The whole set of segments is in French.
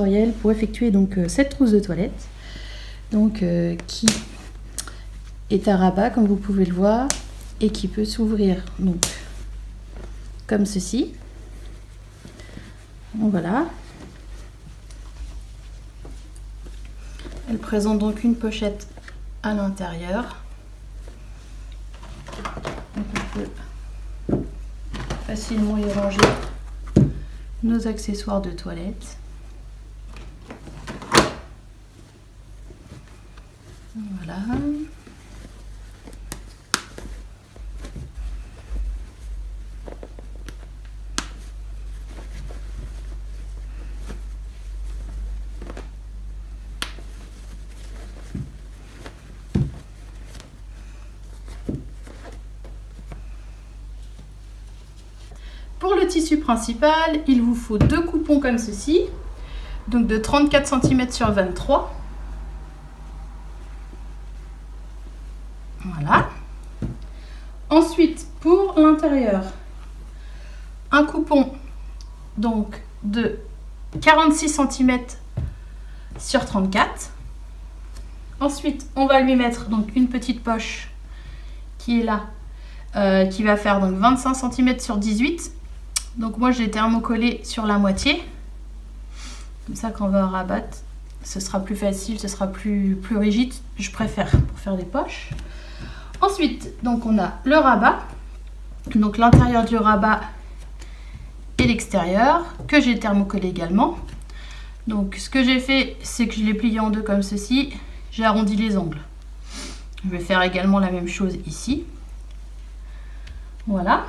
tutoriel pour effectuer donc cette trousse de toilette, donc qui est à rabat comme vous pouvez le voir et qui peut s'ouvrir donc comme ceci. Donc, voilà. Elle présente donc une pochette à l'intérieur. Donc on peut facilement y ranger nos accessoires de toilette. Voilà. Pour le tissu principal, il vous faut 2 coupons comme ceci, donc de 34 cm sur 23. Voilà. Ensuite, pour l'intérieur, un coupon donc de 46 cm sur 34. Ensuite, on va lui mettre donc une petite poche qui est là, qui va faire donc 25 cm sur 18. Donc moi j'ai thermocollé sur la moitié. Comme ça quand on va rabattre, ce sera plus facile, ce sera plus rigide. Je préfère pour faire des poches. Ensuite, donc on a le rabat. Donc l'intérieur du rabat et l'extérieur que j'ai thermocollé également. Donc ce que j'ai fait, c'est que je l'ai plié en deux comme ceci. J'ai arrondi les angles. Je vais faire également la même chose ici. Voilà.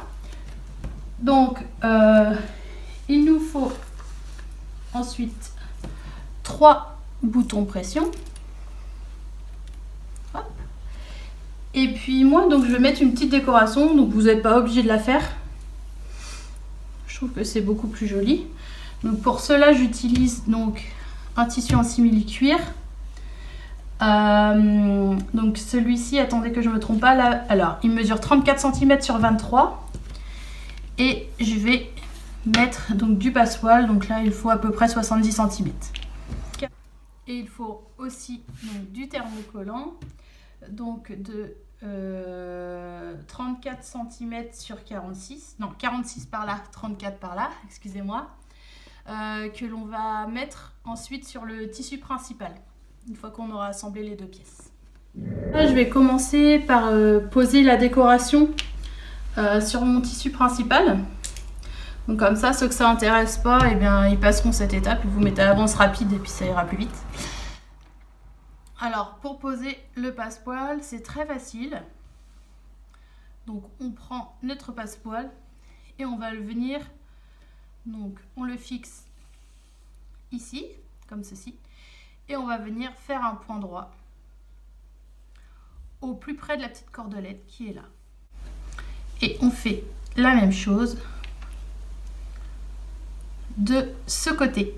Donc, il nous faut ensuite 3 boutons pression. Hop. Et puis moi, donc je vais mettre une petite décoration. Donc vous n'êtes pas obligé de la faire. Je trouve que c'est beaucoup plus joli. Donc pour cela, j'utilise donc un tissu en simili-cuir. Donc celui-ci, attendez que je ne me trompe pas là. Alors, il mesure 34 cm sur 23. Et je vais mettre donc du passepoil. Donc là, il faut à peu près 70 cm. Et il faut aussi donc, du thermocollant. Donc de 34 cm sur 46. Non, 46 par là, 34 par là, excusez-moi. Que l'on va mettre ensuite sur le tissu principal. Une fois qu'on aura assemblé les deux pièces. Là, je vais commencer par poser la décoration sur mon tissu principal. Donc comme ça, ceux que ça intéresse pas, eh bien, ils passeront cette étape. Vous mettez avance rapide et puis ça ira plus vite. Alors pour poser le passepoil, c'est très facile. Donc on prend notre passepoil et on va le venir. Donc on le fixe ici, comme ceci. Et on va venir faire un point droit au plus près de la petite cordelette qui est là. Et on fait la même chose de ce côté.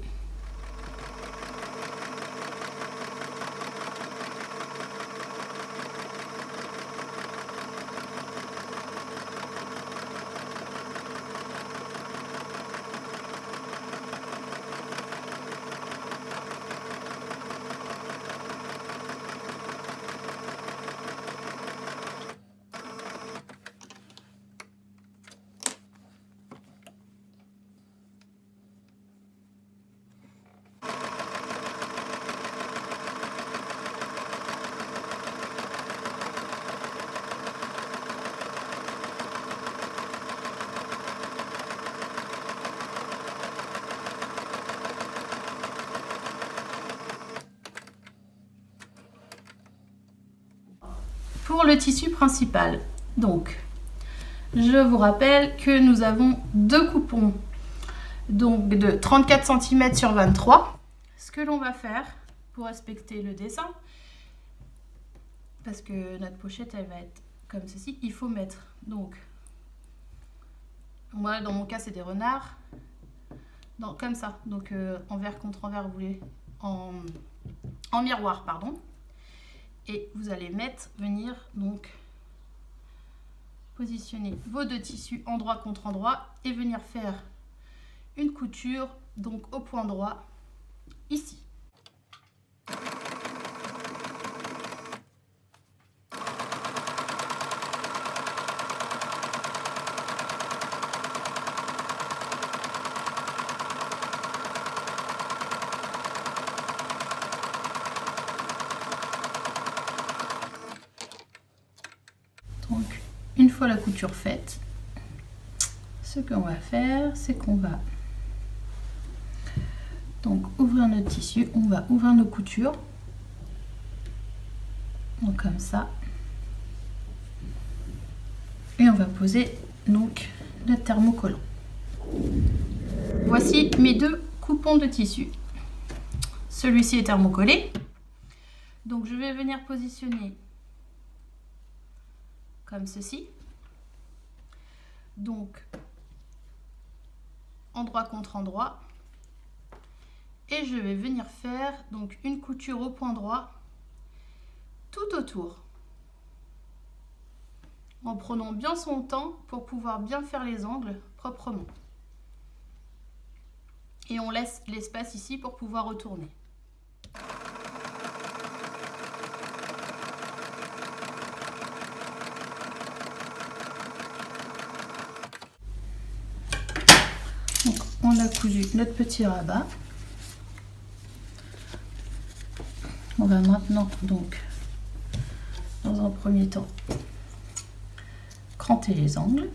Pour le tissu principal, donc je vous rappelle que nous avons 2 coupons donc de 34 cm sur 23. Ce que l'on va faire pour respecter le dessin, parce que notre pochette elle va être comme ceci, il faut mettre donc, moi dans mon cas c'est des renards, comme ça, donc envers contre envers, vous voulez en miroir, pardon. Et vous allez venir donc positionner vos 2 tissus endroit contre endroit et venir faire une couture donc au point droit ici. Donc, une fois la couture faite, ce qu'on va faire, c'est qu'on va donc ouvrir notre tissu, on va ouvrir nos coutures, donc comme ça, et on va poser donc notre thermocollant. Voici mes deux coupons de tissu. Celui-ci est thermocollé, donc je vais venir positionner comme ceci, donc endroit contre endroit, et je vais venir faire donc une couture au point droit tout autour, en prenant bien son temps pour pouvoir bien faire les angles proprement, et on laisse l'espace ici pour pouvoir retourner. Donc, on a cousu notre petit rabat. On va maintenant donc, dans un premier temps, cranter les angles.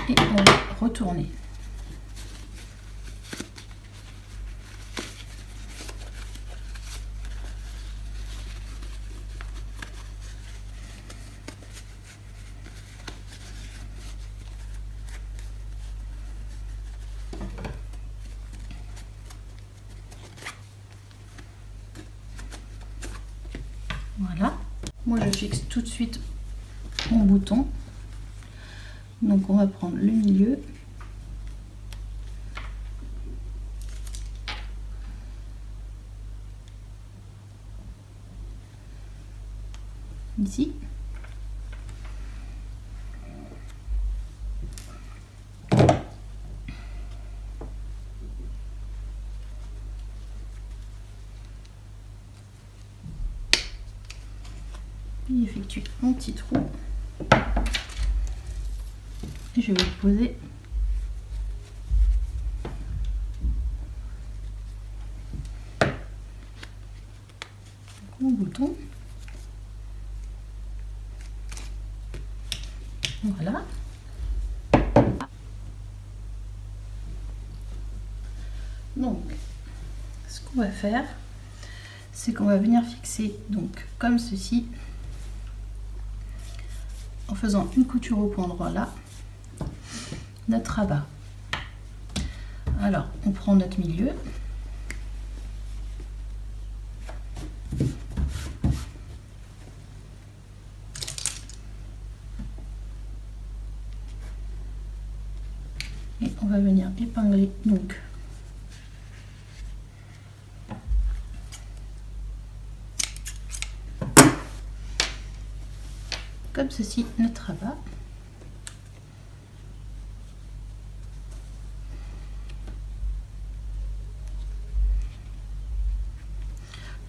Et on va retourner. Voilà. Moi, je fixe tout de suite mon bouton. Donc, on va prendre le milieu. Ici. Et effectuer mon petit trou. Et je vais le poser mon bouton. Voilà. Donc, ce qu'on va faire, c'est qu'on va venir fixer donc comme ceci, en faisant une couture au point droit là, notre rabat. Alors, on prend notre milieu. Et on va venir épingler donc comme ceci notre rabat.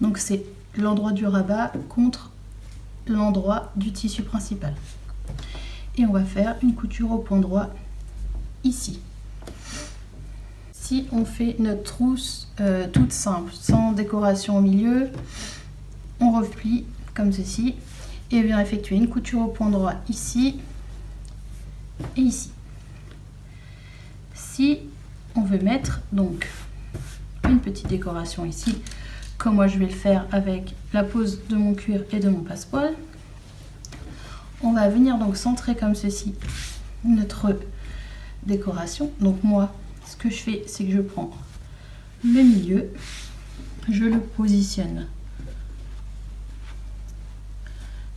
Donc c'est l'endroit du rabat contre l'endroit du tissu principal. Et on va faire une couture au point droit ici. Si on fait notre trousse toute simple, sans décoration au milieu, on replie comme ceci et on vient effectuer une couture au point droit ici et ici. Si on veut mettre donc une petite décoration ici, comme moi je vais le faire avec la pose de mon cuir et de mon passepoil, on va venir donc centrer comme ceci notre décoration. Donc moi, ce que je fais, c'est que je prends le milieu, je le positionne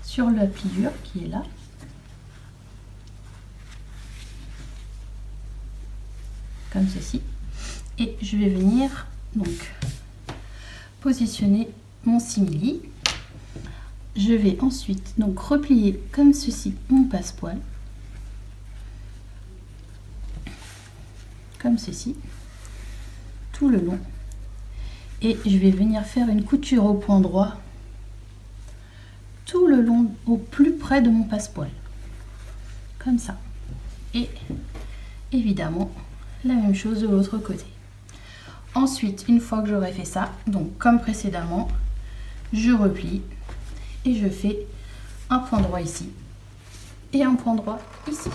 sur la pliure qui est là. Comme ceci. Et je vais venir donc positionner mon simili. Je vais ensuite donc replier comme ceci mon passepoil, comme ceci, tout le long. Et je vais venir faire une couture au point droit tout le long, au plus près de mon passepoil, comme ça. Et évidemment la même chose de l'autre côté. Ensuite, une fois que j'aurai fait ça, donc comme précédemment, je replie et je fais un point droit ici et un point droit ici.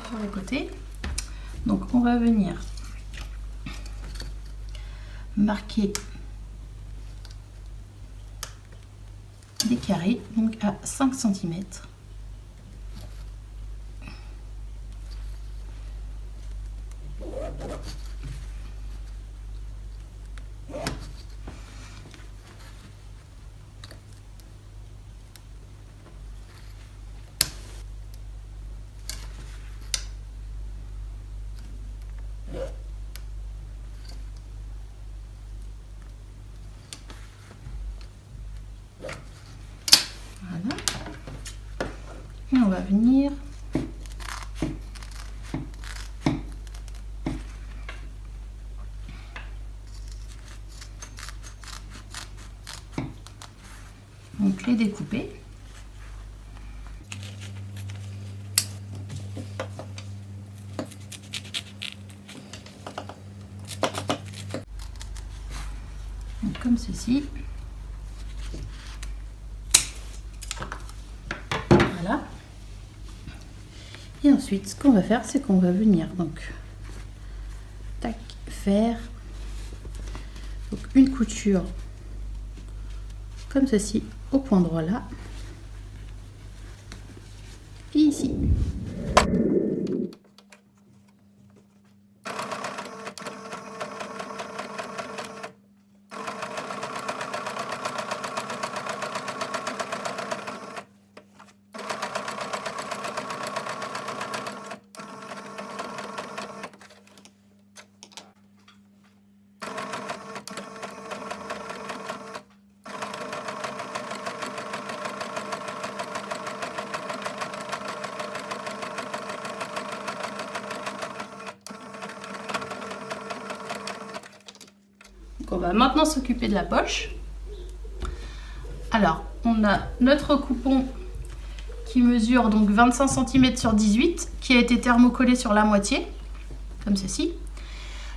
Sur les côtés, donc on va venir marquer des carrés donc à 5 cm. Voilà. Et on va venir donc les découper. Donc, comme ceci. Voilà. Et ensuite, ce qu'on va faire, c'est qu'on va venir donc tac, faire donc une couture comme ceci au point droit là et ici. On va maintenant s'occuper de la poche. Alors, on a notre coupon qui mesure donc 25 cm sur 18, qui a été thermocollé sur la moitié, comme ceci.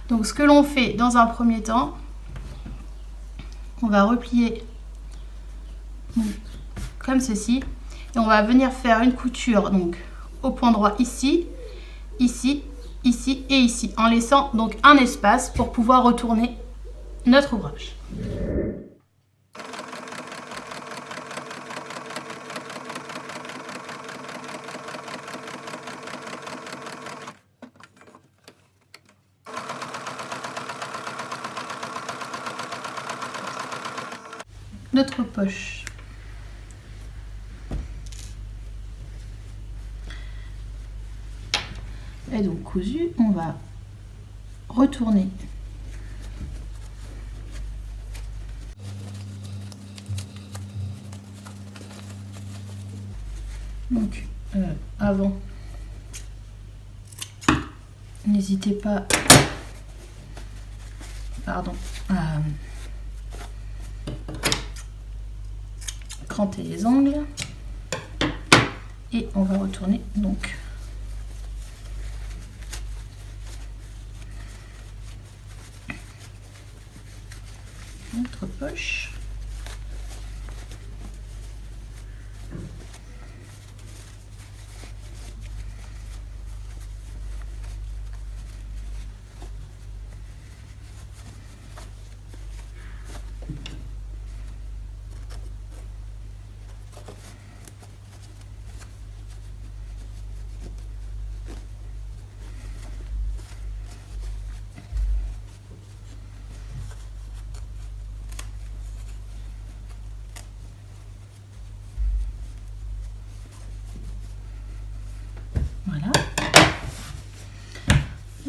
Donc ce que l'on fait dans un premier temps, on va replier comme ceci, et on va venir faire une couture donc au point droit ici, ici, ici et ici, en laissant donc un espace pour pouvoir retourner notre ouvrage. Notre poche. Donc est donc cousu, on va retourner donc avant, n'hésitez pas à cranter les angles et on va retourner donc notre poche. Voilà.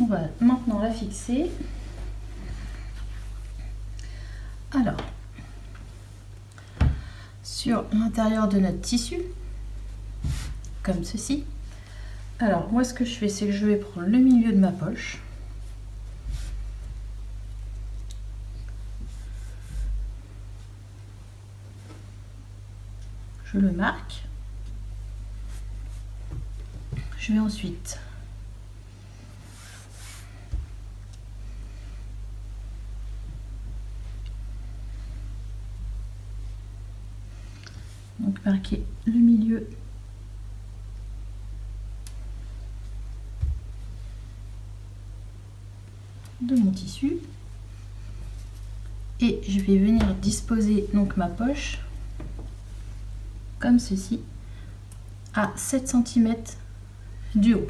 On va maintenant la fixer. Alors, sur l'intérieur de notre tissu, comme ceci. Alors, moi, ce que je fais, c'est que je vais prendre le milieu de ma poche. Je le marque. Je vais ensuite donc marquer le milieu de mon tissu et je vais venir disposer donc ma poche comme ceci à 7 cm du haut.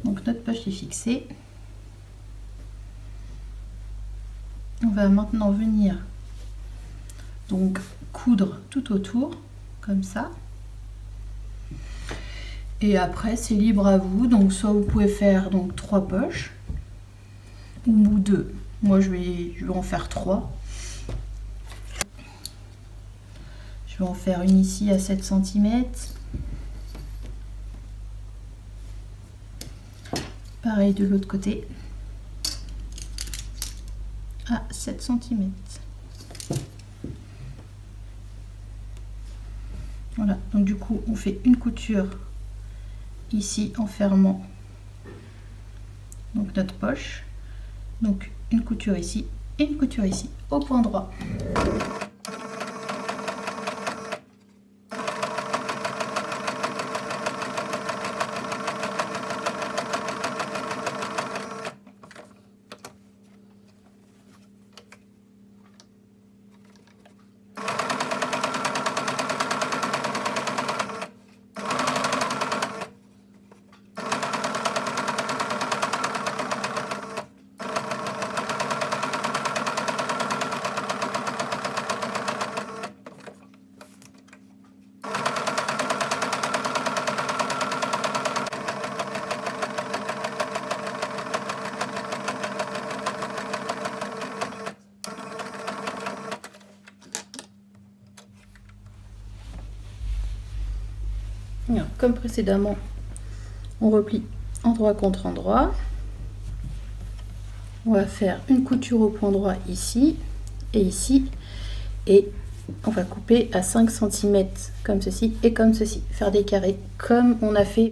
Donc notre poche est fixée. On va maintenant venir donc coudre tout autour comme ça. Et après c'est libre à vous, donc soit vous pouvez faire donc 3 poches ou 2. Moi je vais en faire 3. Je vais en faire une ici à 7 cm. Pareil de l'autre côté à 7 cm. Voilà, donc du coup on fait une couture ici en fermant donc notre poche, donc une couture ici et une couture ici au point droit. Alors, comme précédemment, on replie endroit contre endroit. On va faire une couture au point droit ici et ici. Et on va couper à 5 cm comme ceci et comme ceci. Faire des carrés comme on a fait.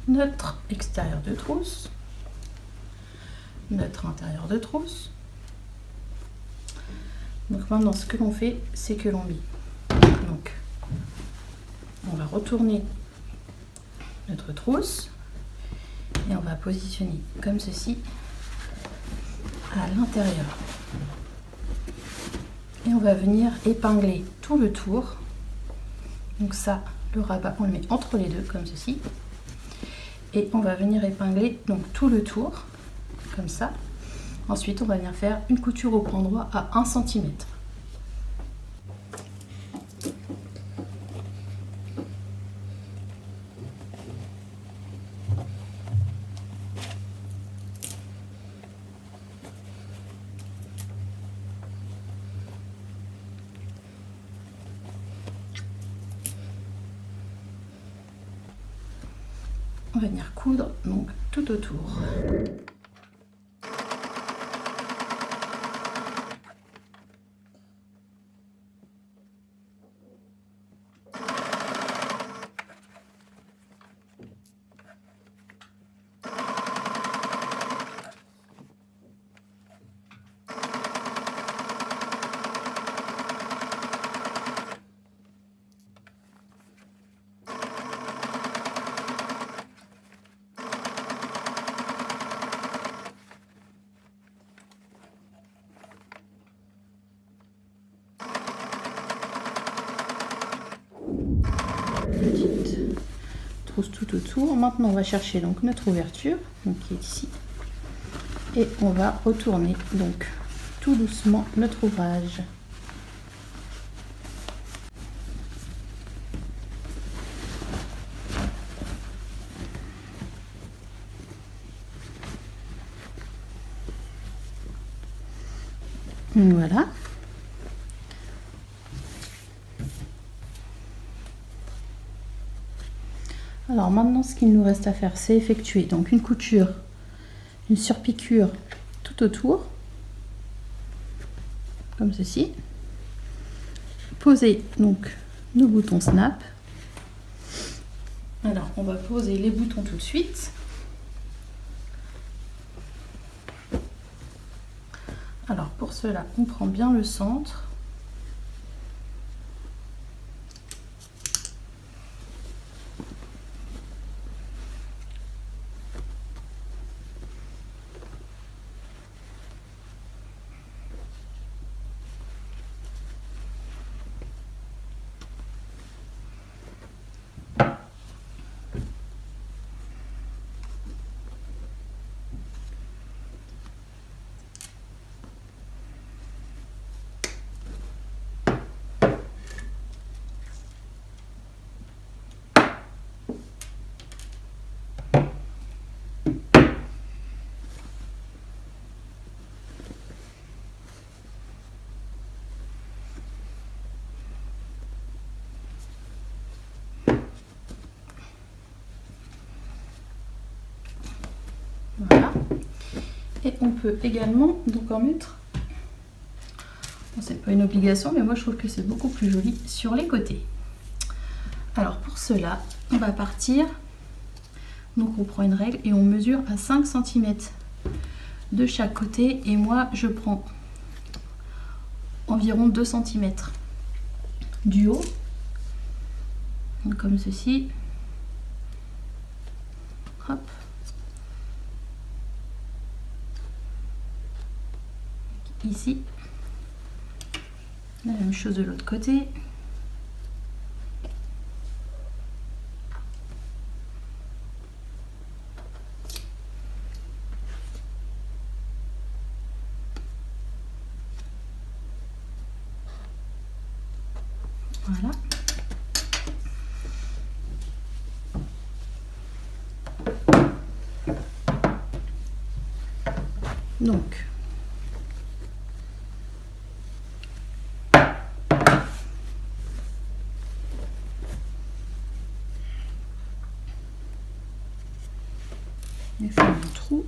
notre extérieur de trousse, notre intérieur de trousse. Donc maintenant ce que l'on fait, c'est que l'on met, donc on va retourner notre trousse et on va positionner comme ceci à l'intérieur. Et on va venir épingler tout le tour. Donc ça, le rabat, on le met entre les deux comme ceci. Et on va venir épingler donc tout le tour, comme ça. Ensuite, on va venir faire une couture au point droit à 1 cm. On va venir coudre donc tout autour. Petite trousse tout autour. Maintenant on va chercher donc notre ouverture donc qui est ici et on va retourner donc tout doucement notre ouvrage. Voilà. Alors maintenant, ce qu'il nous reste à faire, c'est effectuer donc une couture, une surpiqûre tout autour, comme ceci. Poser donc nos boutons snap. Alors, on va poser les boutons tout de suite. Alors, pour cela, on prend bien le centre. Voilà. Et on peut également donc en mettre, bon, c'est pas une obligation, mais moi je trouve que c'est beaucoup plus joli sur les côtés. Alors pour cela, on va partir, donc on prend une règle et on mesure à 5 cm de chaque côté, et moi je prends environ 2 cm du haut, donc comme ceci. Hop. Ici, la même chose de l'autre côté. Voilà. Donc, je fais un trou.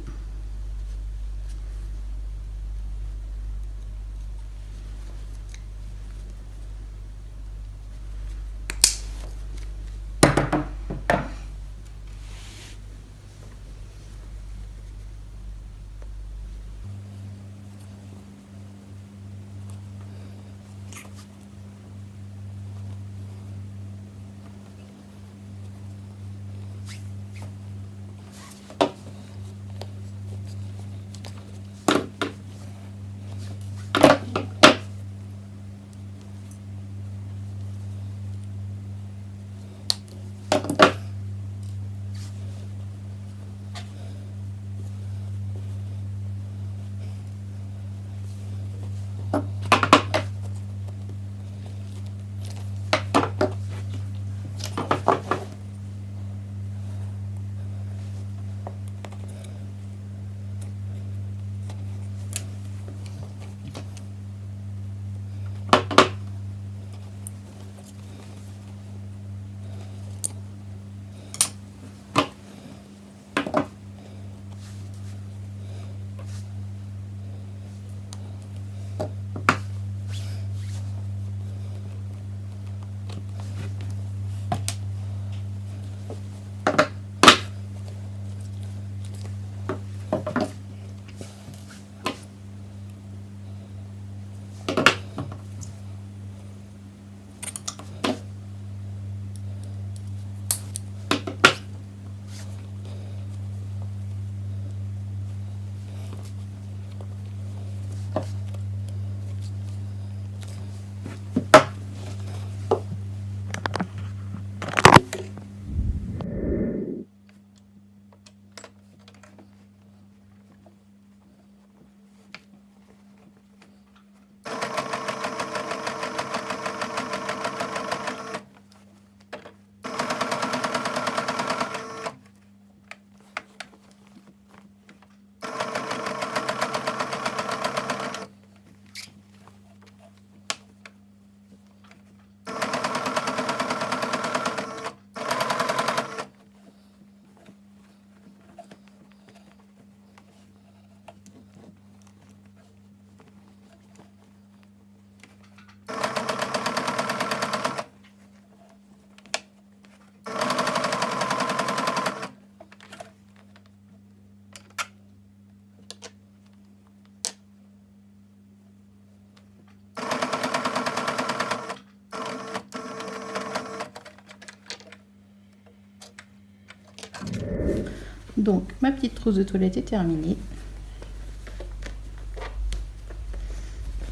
Donc ma petite trousse de toilette est terminée.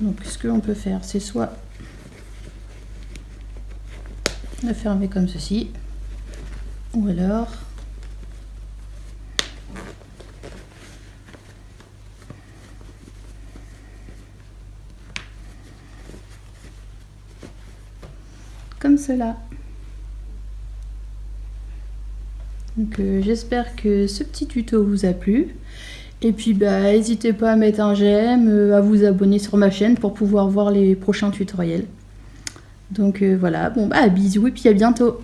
Donc ce que l'on peut faire, c'est soit la fermer comme ceci, ou alors comme cela. Donc j'espère que ce petit tuto vous a plu. Et puis n'hésitez pas à mettre un j'aime, à vous abonner sur ma chaîne pour pouvoir voir les prochains tutoriels. Donc voilà, bon bisous et puis à bientôt.